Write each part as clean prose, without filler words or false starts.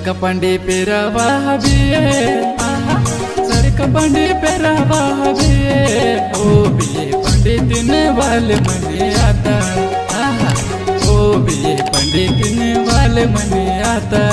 सरक पंडी पेरावा हबिए सरक पंडी पेरावा हबिए ओ बिये पंडित वाले मने आता ओ बिये पंडित वाले मने आता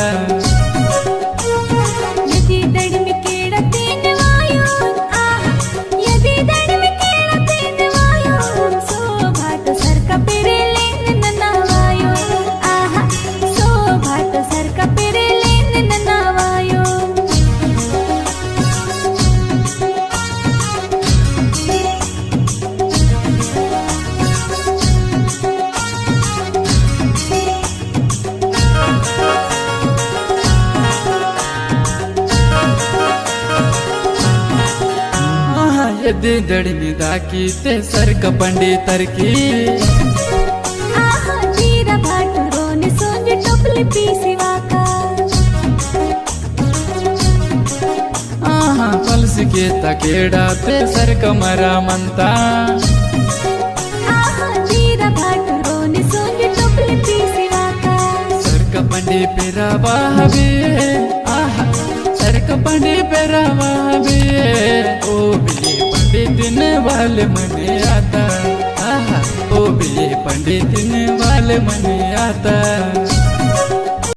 यदि दड़मी दाकी ते सरक पंडी तरकी जीरा भाटुरोने सोंज टोपली पीसिवाका पल्स के तकेड़ा ते सरक मरा मंता जीरा भाटुरोने सोंज टोपली पीसिवाका सरक पंडी पेरावा हबिए सरक पंडी पेरावा हबिए ओ बिये पंडित वाले मने आता ओ बिये पंडित वाले मने आता।